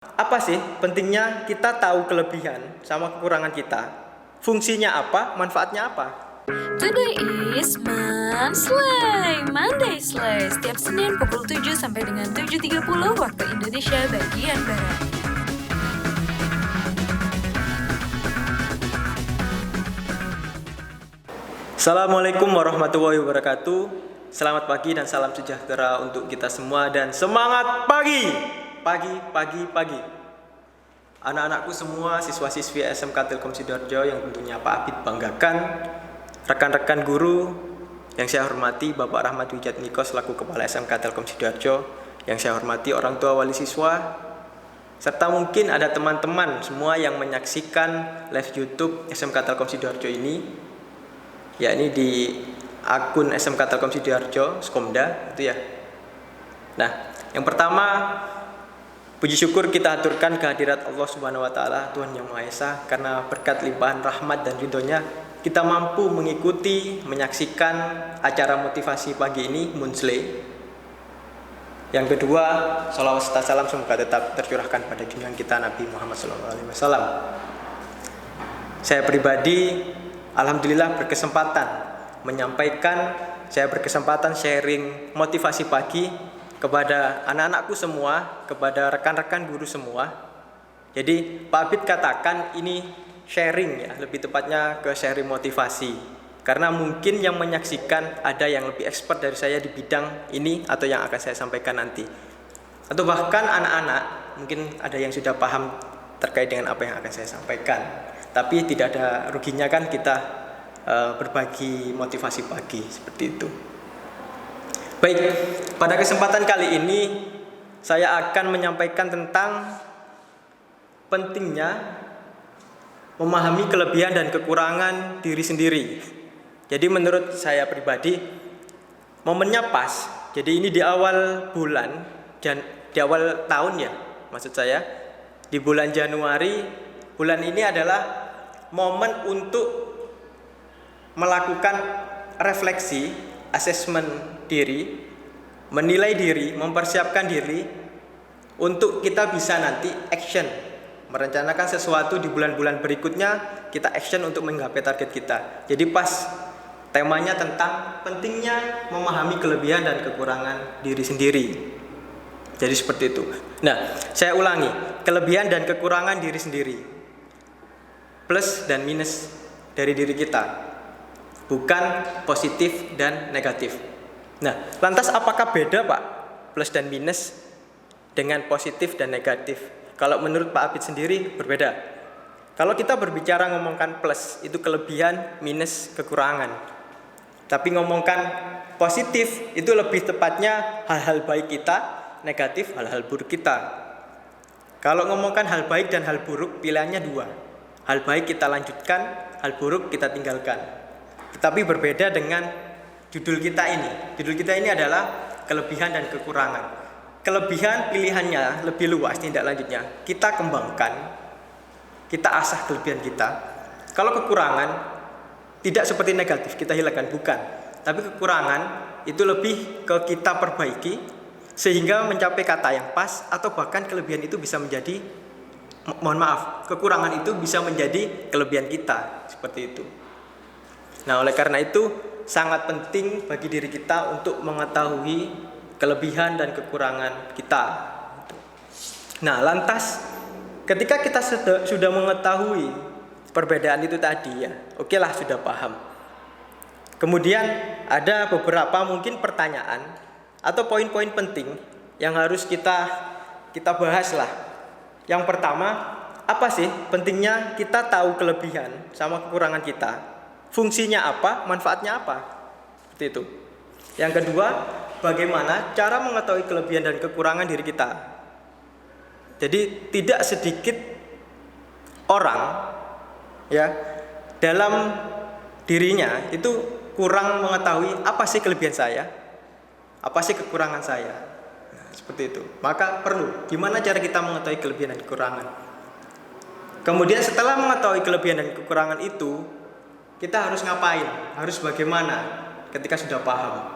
Apa sih pentingnya kita tahu kelebihan sama kekurangan kita? Fungsinya apa? Manfaatnya apa? Today is Monday Slay. Setiap Senin pukul 7 sampai dengan 7.30 waktu Indonesia bagian Barat. Assalamualaikum warahmatullahi wabarakatuh. Selamat pagi dan salam sejahtera untuk kita semua dan semangat pagi. Pagi. Anak-anakku semua, siswa-siswi SMK Telkom Sidoarjo yang tentunya Pak Abid banggakan, rekan-rekan guru yang saya hormati, Bapak Rahmat Wijatmiko selaku Kepala SMK Telkom Sidoarjo, yang saya hormati orang tua wali siswa, serta mungkin ada teman-teman semua yang menyaksikan live YouTube SMK Telkom Sidoarjo ini, yakni di akun SMK Telkom Sidoarjo, Skomda, itu ya. Nah, yang pertama, puji syukur kita aturkan kehadirat Allah Subhanahu wa taala, Tuhan Yang Maha Esa, karena berkat limpahan rahmat dan ridhonya kita mampu mengikuti, menyaksikan acara motivasi pagi ini, Munsley. Yang kedua, sholawat serta salam semoga tetap tercurahkan pada junjungan kita Nabi Muhammad SAW. Saya pribadi, alhamdulillah saya berkesempatan sharing motivasi pagi kepada anak-anakku semua, kepada rekan-rekan guru semua. Jadi Pak Abid katakan ini sharing ya, lebih tepatnya ke sharing motivasi. Karena mungkin yang menyaksikan ada yang lebih expert dari saya di bidang ini atau yang akan saya sampaikan nanti. Atau bahkan anak-anak mungkin ada yang sudah paham terkait dengan apa yang akan saya sampaikan. Tapi tidak ada ruginya kan kita berbagi motivasi pagi seperti itu. Baik, pada kesempatan kali ini saya akan menyampaikan tentang pentingnya memahami kelebihan dan kekurangan diri sendiri. Jadi menurut saya pribadi, momennya pas. Jadi ini di awal bulan dan di awal tahun ya, maksud saya di bulan Januari. Bulan ini adalah momen untuk melakukan refleksi, asesmen diri, menilai diri, mempersiapkan diri untuk kita bisa nanti action, merencanakan sesuatu di bulan-bulan berikutnya, kita action untuk menggapai target kita. Jadi pas temanya tentang pentingnya memahami kelebihan dan kekurangan diri sendiri. Jadi seperti itu. Nah, saya ulangi, kelebihan dan kekurangan diri sendiri, plus dan minus dari diri kita, bukan positif dan negatif. Nah, lantas apakah beda Pak plus dan minus dengan positif dan negatif? Kalau menurut Pak Abid sendiri berbeda. Kalau kita berbicara ngomongkan plus itu kelebihan, minus kekurangan. Tapi ngomongkan positif itu lebih tepatnya hal-hal baik kita, negatif hal-hal buruk kita. Kalau ngomongkan hal baik dan hal buruk pilihannya dua. Hal baik kita lanjutkan, hal buruk kita tinggalkan. Tetapi berbeda dengan judul kita ini. Judul kita ini adalah kelebihan dan kekurangan. Kelebihan pilihannya lebih luas, tindak lanjutnya kita kembangkan, kita asah kelebihan kita. Kalau kekurangan tidak seperti negatif, kita hilangkan, bukan. Tapi kekurangan itu lebih ke kita perbaiki sehingga mencapai kata yang pas, atau bahkan kelebihan itu bisa menjadi, kekurangan itu bisa menjadi kelebihan kita, seperti itu. Nah, oleh karena itu sangat penting bagi diri kita untuk mengetahui kelebihan dan kekurangan kita. Nah, lantas ketika kita sudah mengetahui perbedaan itu tadi ya, okelah sudah paham. Kemudian ada beberapa mungkin pertanyaan atau poin-poin penting yang harus kita bahas lah. Yang pertama, apa sih pentingnya kita tahu kelebihan sama kekurangan kita? Fungsinya apa, manfaatnya apa? Seperti itu. Yang kedua, bagaimana cara mengetahui kelebihan dan kekurangan diri kita? Jadi tidak sedikit orang ya dalam dirinya itu kurang mengetahui apa sih kelebihan saya, apa sih kekurangan saya. Nah, seperti itu. Maka perlu gimana cara kita mengetahui kelebihan dan kekurangan. Kemudian setelah mengetahui kelebihan dan kekurangan itu, kita harus ngapain? Harus bagaimana ketika sudah paham?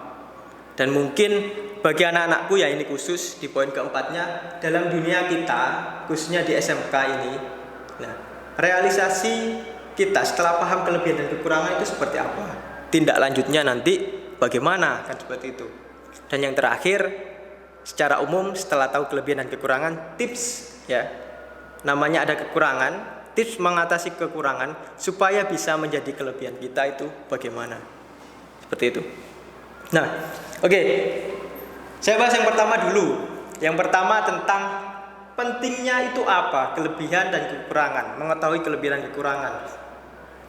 Dan mungkin bagi anak-anakku ya, ini khusus di poin keempatnya, dalam dunia kita khususnya di SMK ini, nah, realisasi kita setelah paham kelebihan dan kekurangan itu seperti apa, tindak lanjutnya nanti bagaimana, kan seperti itu. Dan yang terakhir, secara umum setelah tahu kelebihan dan kekurangan, tips ya, namanya ada kekurangan, tips mengatasi kekurangan supaya bisa menjadi kelebihan kita itu bagaimana, seperti itu. Nah, oke. Saya bahas yang pertama dulu. Yang pertama tentang pentingnya itu apa, kelebihan dan kekurangan, mengetahui kelebihan dan kekurangan.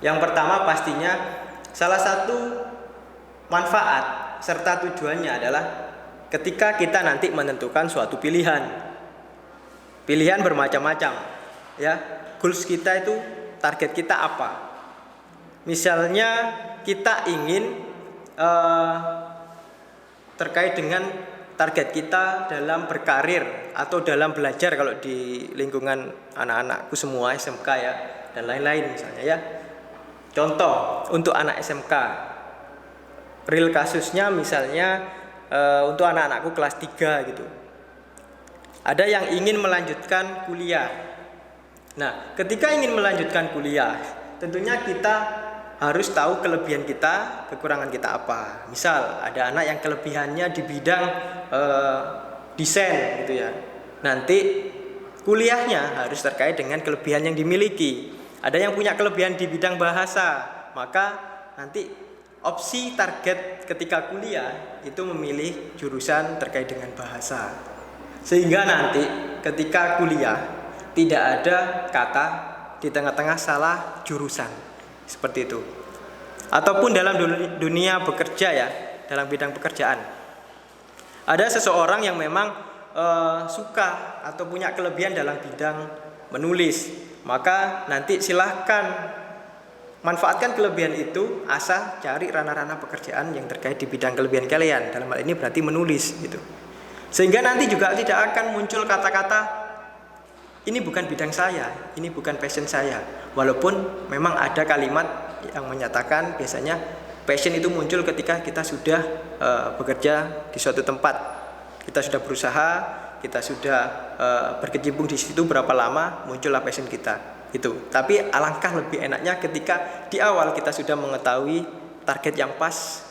Yang pertama pastinya salah satu manfaat serta tujuannya adalah ketika kita nanti menentukan suatu pilihan. Pilihan bermacam-macam, ya. Goals kita itu, target kita apa? Misalnya kita ingin terkait dengan target kita dalam berkarir atau dalam belajar, kalau di lingkungan anak-anakku semua SMK ya, dan lain-lain misalnya ya. Contoh untuk anak SMK, real kasusnya misalnya untuk anak-anakku kelas 3 gitu. Ada yang ingin melanjutkan kuliah. Nah, ketika ingin melanjutkan kuliah, tentunya kita harus tahu kelebihan kita, kekurangan kita apa. Misal ada anak yang kelebihannya di bidang desain gitu ya. Nanti kuliahnya harus terkait dengan kelebihan yang dimiliki. Ada yang punya kelebihan di bidang bahasa, maka nanti opsi target ketika kuliah itu memilih jurusan terkait dengan bahasa. Sehingga nanti ketika kuliah tidak ada kata di tengah-tengah salah jurusan. Seperti itu. Ataupun dalam dunia bekerja ya, dalam bidang pekerjaan, ada seseorang yang memang suka atau punya kelebihan dalam bidang menulis, maka nanti silahkan manfaatkan kelebihan itu, asal cari ranah-ranah pekerjaan yang terkait di bidang kelebihan kalian. Dalam hal ini berarti menulis gitu. Sehingga nanti juga tidak akan muncul kata-kata ini bukan bidang saya, ini bukan passion saya. Walaupun memang ada kalimat yang menyatakan biasanya passion itu muncul ketika kita sudah bekerja di suatu tempat. Kita sudah berusaha, kita sudah berkecimpung di situ berapa lama, muncullah passion kita. Itu. Tapi alangkah lebih enaknya ketika di awal kita sudah mengetahui target yang pas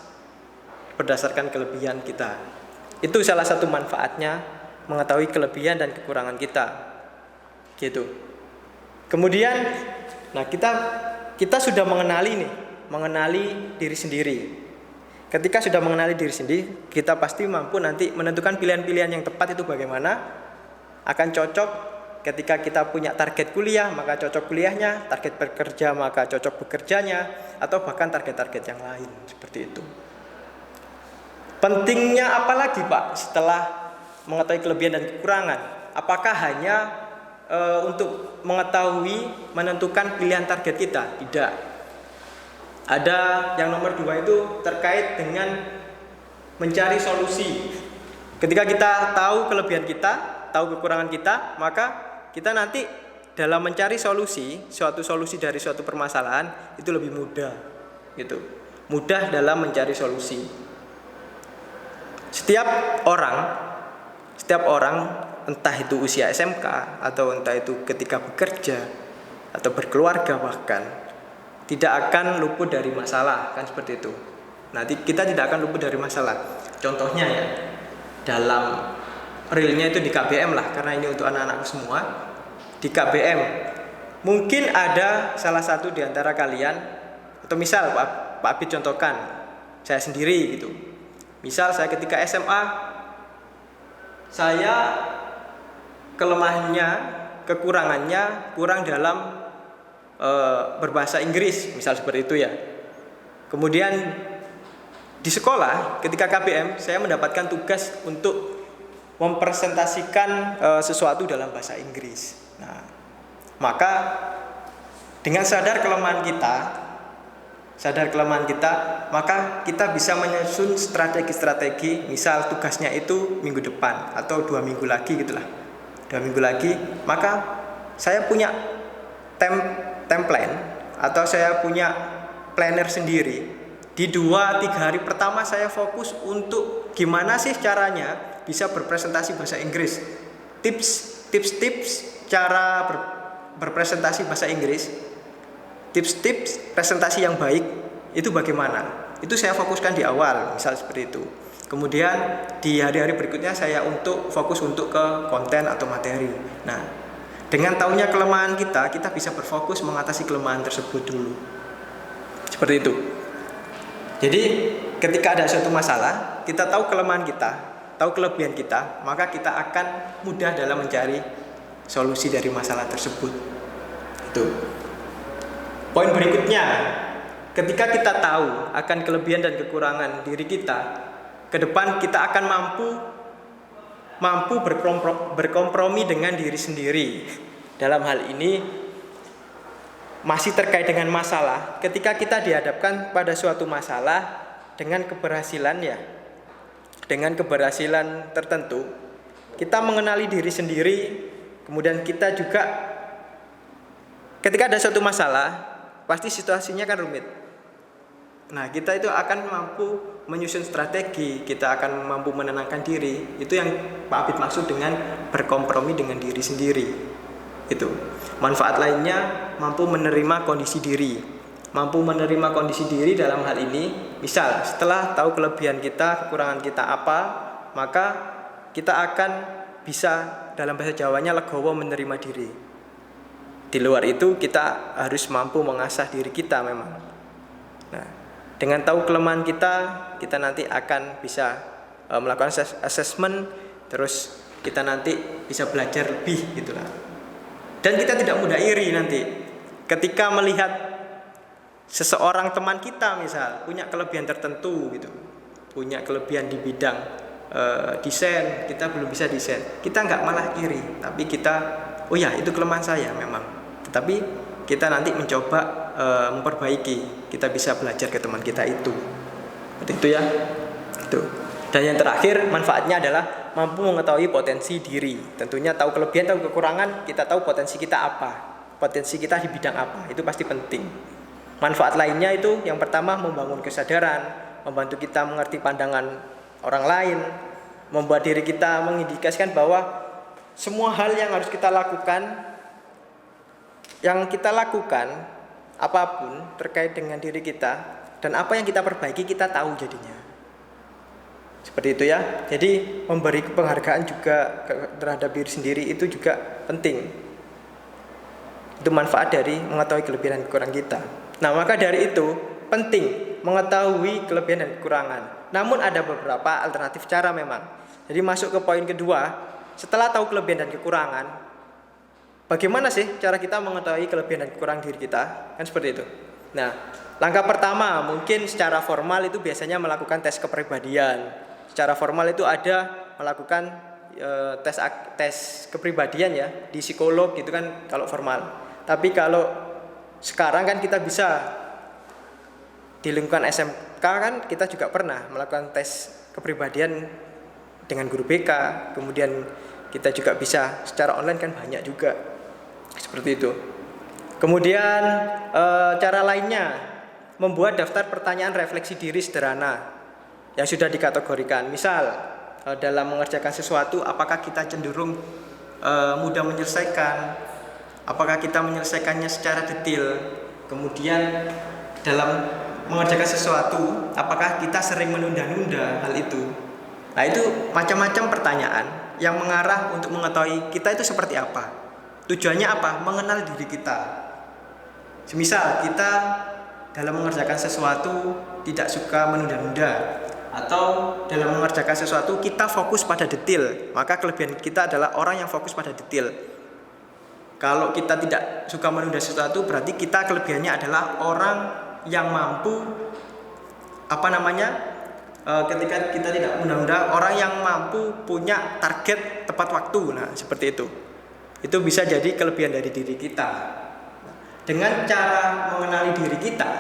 berdasarkan kelebihan kita. Itu salah satu manfaatnya, mengetahui kelebihan dan kekurangan kita. Gitu. Kemudian nah kita sudah mengenali diri sendiri. Ketika sudah mengenali diri sendiri, kita pasti mampu nanti menentukan pilihan-pilihan yang tepat itu bagaimana. Akan cocok ketika kita punya target kuliah, maka cocok kuliahnya, target bekerja maka cocok bekerjanya, atau bahkan target-target yang lain, seperti itu. Pentingnya apalagi Pak setelah mengetahui kelebihan dan kekurangan? Apakah hanya untuk mengetahui menentukan pilihan target kita? Tidak. Ada yang nomor 2 itu terkait dengan mencari solusi. Ketika kita tahu kelebihan kita, tahu kekurangan kita, maka kita nanti dalam mencari solusi, suatu solusi dari suatu permasalahan itu lebih mudah gitu. Mudah dalam mencari solusi. Setiap orang entah itu usia SMK atau entah itu ketika bekerja atau berkeluarga bahkan tidak akan luput dari masalah, kan seperti itu. Nanti kita tidak akan luput dari masalah. Contohnya ya, dalam realnya itu di KBM lah, karena ini untuk anak-anak semua. Di KBM mungkin ada salah satu di antara kalian, atau misal Pak Abid contohkan saya sendiri gitu. Misal saya ketika SMA, saya kelemahannya, kekurangannya kurang dalam berbahasa Inggris, misal seperti itu ya. Kemudian di sekolah ketika KBM saya mendapatkan tugas untuk mempresentasikan sesuatu dalam bahasa Inggris. Nah, maka dengan sadar kelemahan kita, maka kita bisa menyusun strategi-strategi. Misal tugasnya itu minggu depan atau 2 minggu lagi gitulah. 2 minggu lagi, maka saya punya template atau saya punya planner sendiri Di 2-3 hari pertama saya fokus untuk gimana sih caranya bisa berpresentasi bahasa Inggris. Tips-tips cara berpresentasi bahasa Inggris, tips-tips presentasi yang baik itu bagaimana. Itu saya fokuskan di awal, misal seperti itu. Kemudian di hari-hari berikutnya saya fokus untuk ke konten atau materi. Nah, dengan tahunya kelemahan kita bisa berfokus mengatasi kelemahan tersebut dulu. Seperti itu. Jadi ketika ada suatu masalah, kita tahu kelemahan kita, tahu kelebihan kita, maka kita akan mudah dalam mencari solusi dari masalah tersebut. Itu. Poin berikutnya, ketika kita tahu akan kelebihan dan kekurangan diri kita, ke depan kita akan mampu berkompromi dengan diri sendiri. Dalam hal ini masih terkait dengan masalah, ketika kita dihadapkan pada suatu masalah dengan keberhasilan tertentu, kita mengenali diri sendiri, kemudian kita juga ketika ada suatu masalah, pasti situasinya kan rumit. Nah, kita itu akan mampu menyusun strategi, kita akan mampu menenangkan diri. Itu yang Pak Abid maksud dengan berkompromi dengan diri sendiri. Itu. Manfaat lainnya mampu menerima kondisi diri. Mampu menerima kondisi diri dalam hal ini, misal setelah tahu kelebihan kita, kekurangan kita apa, maka kita akan bisa, dalam bahasa Jawanya, legowo menerima diri. Di luar itu kita harus mampu mengasah diri kita memang. Nah, dengan tahu kelemahan kita nanti akan bisa melakukan assessment, terus kita nanti bisa belajar lebih gitulah. Dan kita tidak mudah iri nanti ketika melihat seseorang teman kita misal punya kelebihan tertentu gitu, punya kelebihan di bidang desain, kita belum bisa desain, kita nggak malah iri, tapi kita, oh ya itu kelemahan saya memang, tetapi kita nanti mencoba memperbaiki, kita bisa belajar ke teman kita itu ya, itu. Dan yang terakhir, manfaatnya adalah mampu mengetahui potensi diri. Tentunya tahu kelebihan, tahu kekurangan, kita tahu potensi kita apa, potensi kita di bidang apa, itu pasti penting. Manfaat lainnya itu yang pertama membangun kesadaran, membantu kita mengerti pandangan orang lain, membuat diri kita mengindikasikan bahwa semua hal yang harus kita lakukan, apapun terkait dengan diri kita dan apa yang kita perbaiki kita tahu jadinya. Seperti itu ya. Jadi memberi penghargaan juga terhadap diri sendiri itu juga penting. Itu manfaat dari mengetahui kelebihan dan kekurangan kita. Nah, maka dari itu penting mengetahui kelebihan dan kekurangan. Namun ada beberapa alternatif cara memang. Jadi masuk ke poin kedua, setelah tahu kelebihan dan kekurangan, bagaimana sih cara kita mengetahui kelebihan dan kekurangan diri kita? Kan seperti itu. Nah, langkah pertama mungkin secara formal itu biasanya melakukan tes kepribadian. Secara formal itu ada melakukan tes kepribadian ya di psikolog gitu kan kalau formal. Tapi kalau sekarang kan kita bisa di lingkungan SMK kan kita juga pernah melakukan tes kepribadian dengan guru BK. Kemudian kita juga bisa secara online kan banyak juga. Seperti itu. Kemudian cara lainnya membuat daftar pertanyaan refleksi diri sederhana yang sudah dikategorikan. Misal dalam mengerjakan sesuatu, apakah kita cenderung mudah menyelesaikan, apakah kita menyelesaikannya secara detail. Kemudian dalam mengerjakan sesuatu, apakah kita sering menunda-nunda hal itu. Nah, itu macam-macam pertanyaan yang mengarah untuk mengetahui kita itu seperti apa. Tujuannya apa? Mengenal diri kita. Semisal kita dalam mengerjakan sesuatu tidak suka menunda-nunda, atau dalam mengerjakan sesuatu kita fokus pada detail, maka kelebihan kita adalah orang yang fokus pada detail. Kalau kita tidak suka menunda sesuatu, berarti kita kelebihannya adalah orang yang mampu ketika kita tidak menunda, orang yang mampu punya target tepat waktu. Nah, seperti itu. Itu bisa jadi kelebihan dari diri kita. Dengan cara mengenali diri kita,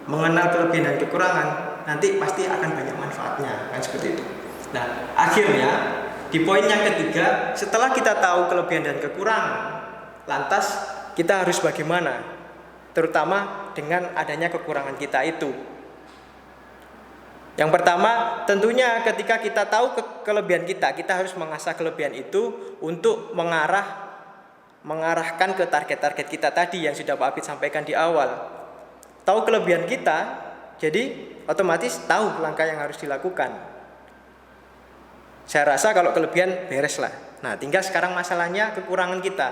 mengenal kelebihan dan kekurangan, nanti pasti akan banyak manfaatnya, kan seperti itu. Nah, akhirnya di poin yang ketiga, setelah kita tahu kelebihan dan kekurangan, lantas kita harus bagaimana? Terutama dengan adanya kekurangan kita itu. Yang pertama, tentunya ketika kita tahu kelebihan kita harus mengasah kelebihan itu untuk mengarahkan ke target-target kita tadi yang sudah Pak Abid sampaikan di awal. Tahu kelebihan kita, jadi otomatis tahu langkah yang harus dilakukan. Saya rasa kalau kelebihan beres lah. Nah, tinggal sekarang masalahnya kekurangan kita.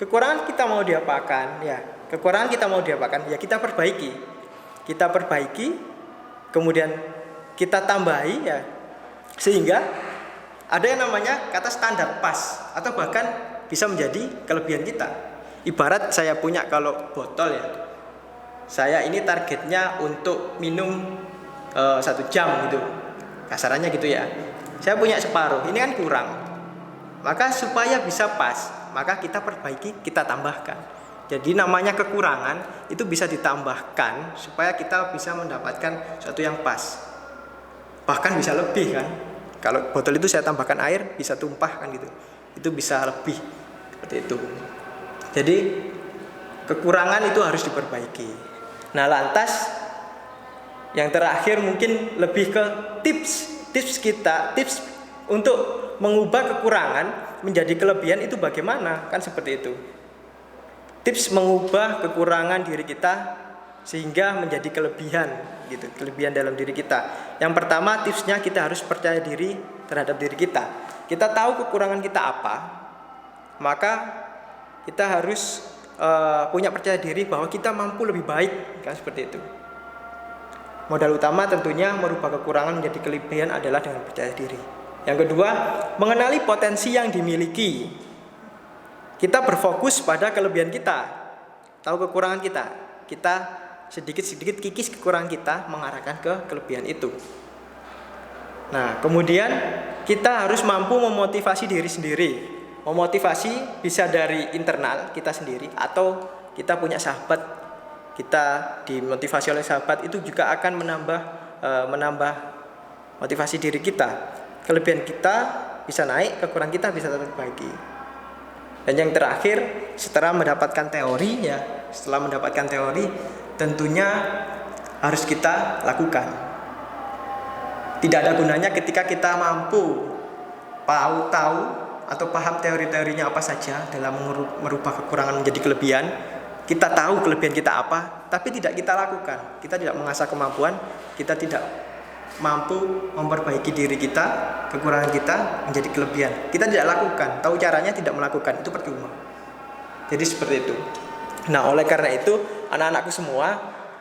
Kekurangan kita mau diapakan? Ya, kekurangan kita mau diapakan? Ya kita perbaiki. Kita perbaiki, kemudian kita tambahi ya. Sehingga ada yang namanya kata standar pas atau bahkan bisa menjadi kelebihan kita. Ibarat saya punya kalau botol ya. Saya ini targetnya untuk minum 1 jam gitu. Kasarannya gitu ya. Saya punya separuh, ini kan kurang. Maka supaya bisa pas, maka kita perbaiki, kita tambahkan. Jadi namanya kekurangan itu bisa ditambahkan supaya kita bisa mendapatkan sesuatu yang pas. Bahkan bisa lebih kan. Kalau botol itu saya tambahkan air bisa tumpah kan gitu. Itu bisa lebih seperti itu. Jadi kekurangan itu harus diperbaiki. Nah, lantas yang terakhir mungkin lebih ke tips untuk mengubah kekurangan menjadi kelebihan itu bagaimana? Kan seperti itu. Tips mengubah kekurangan diri kita sehingga menjadi kelebihan gitu, kelebihan dalam diri kita. Yang pertama, tipsnya kita harus percaya diri terhadap diri kita. Kita tahu kekurangan kita apa, maka kita harus punya percaya diri bahwa kita mampu lebih baik, kan seperti itu. Modal utama tentunya merubah kekurangan menjadi kelebihan adalah dengan percaya diri. Yang kedua, mengenali potensi yang dimiliki. Kita berfokus pada kelebihan kita, tahu kekurangan kita. Kita sedikit-sedikit kikis kekurangan kita, mengarahkan ke kelebihan itu. Nah, kemudian kita harus mampu memotivasi diri sendiri. Memotivasi bisa dari internal kita sendiri atau kita punya sahabat. Kita dimotivasi oleh sahabat itu juga akan menambah motivasi diri kita. Kelebihan kita bisa naik, kekurangan kita bisa terbaiki. Dan yang terakhir, setelah mendapatkan teori tentunya harus kita lakukan. Tidak ada gunanya ketika kita mampu tahu atau paham teori-teorinya apa saja dalam merubah kekurangan menjadi kelebihan. Kita tahu kelebihan kita apa, tapi tidak kita lakukan. Kita tidak mengasah kemampuan, kita tidak mampu memperbaiki diri kita, kekurangan kita menjadi kelebihan. Kita tidak lakukan, tahu caranya tidak melakukan, itu percuma. Jadi seperti itu. Nah, oleh karena itu, anak-anakku semua,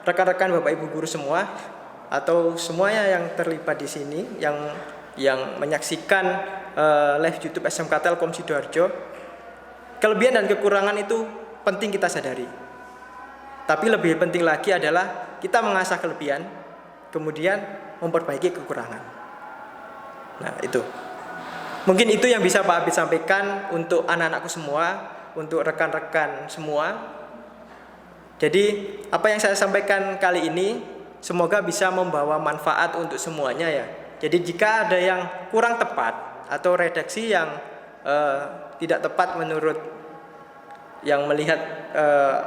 rekan-rekan Bapak Ibu guru semua, atau semuanya yang terlibat di sini, yang menyaksikan live YouTube SMK Telkom Sidoarjo, kelebihan dan kekurangan itu penting kita sadari. Tapi lebih penting lagi adalah kita mengasah kelebihan, kemudian memperbaiki kekurangan. Nah, itu. Mungkin itu yang bisa Pak Abid sampaikan untuk anak-anakku semua, untuk rekan-rekan semua. Jadi, apa yang saya sampaikan kali ini semoga bisa membawa manfaat untuk semuanya ya. Jadi, jika ada yang kurang tepat atau redaksi yang tidak tepat menurut yang melihat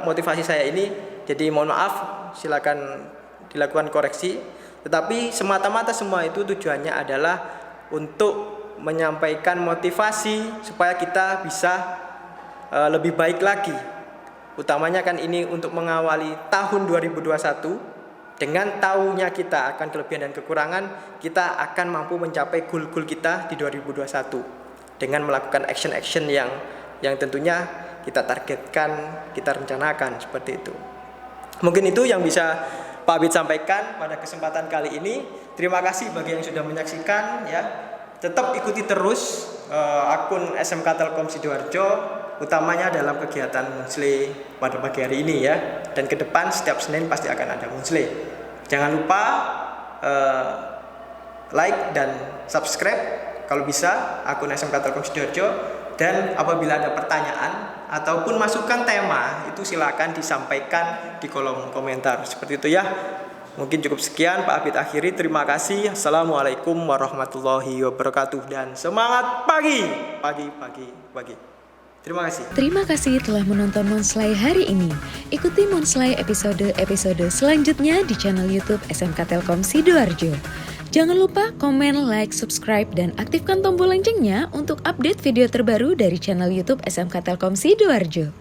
motivasi saya ini, jadi mohon maaf, silakan dilakukan koreksi. Tetapi semata-mata semua itu tujuannya adalah untuk menyampaikan motivasi supaya kita bisa lebih baik lagi. Utamanya kan ini untuk mengawali tahun 2021. Dengan tahunya kita akan kelebihan dan kekurangan, kita akan mampu mencapai goal-goal kita di 2021 dengan melakukan action-action yang tentunya kita targetkan, kita rencanakan seperti itu. Mungkin itu yang bisa Pak Abid sampaikan pada kesempatan kali ini. Terima kasih bagi yang sudah menyaksikan ya. Tetap ikuti terus akun SMK Telkom Sidoarjo, utamanya dalam kegiatan Munsle pada pagi hari ini ya. Dan ke depan setiap Senin pasti akan ada Munsle. Jangan lupa like dan subscribe kalau bisa akun SMK Telkom Sidoarjo. Dan apabila ada pertanyaan ataupun masukan tema, itu silakan disampaikan di kolom komentar. Seperti itu ya. Mungkin cukup sekian Pak Abid akhiri. Terima kasih. Assalamualaikum warahmatullahi wabarakatuh. Dan semangat pagi. Terima kasih. Terima kasih telah menonton Monslay hari ini. Ikuti Monslay episode-episode selanjutnya di channel YouTube SMK Telkom Sidoarjo. Jangan lupa komen, like, subscribe, dan aktifkan tombol loncengnya untuk update video terbaru dari channel YouTube SMK Telkom Sidoarjo.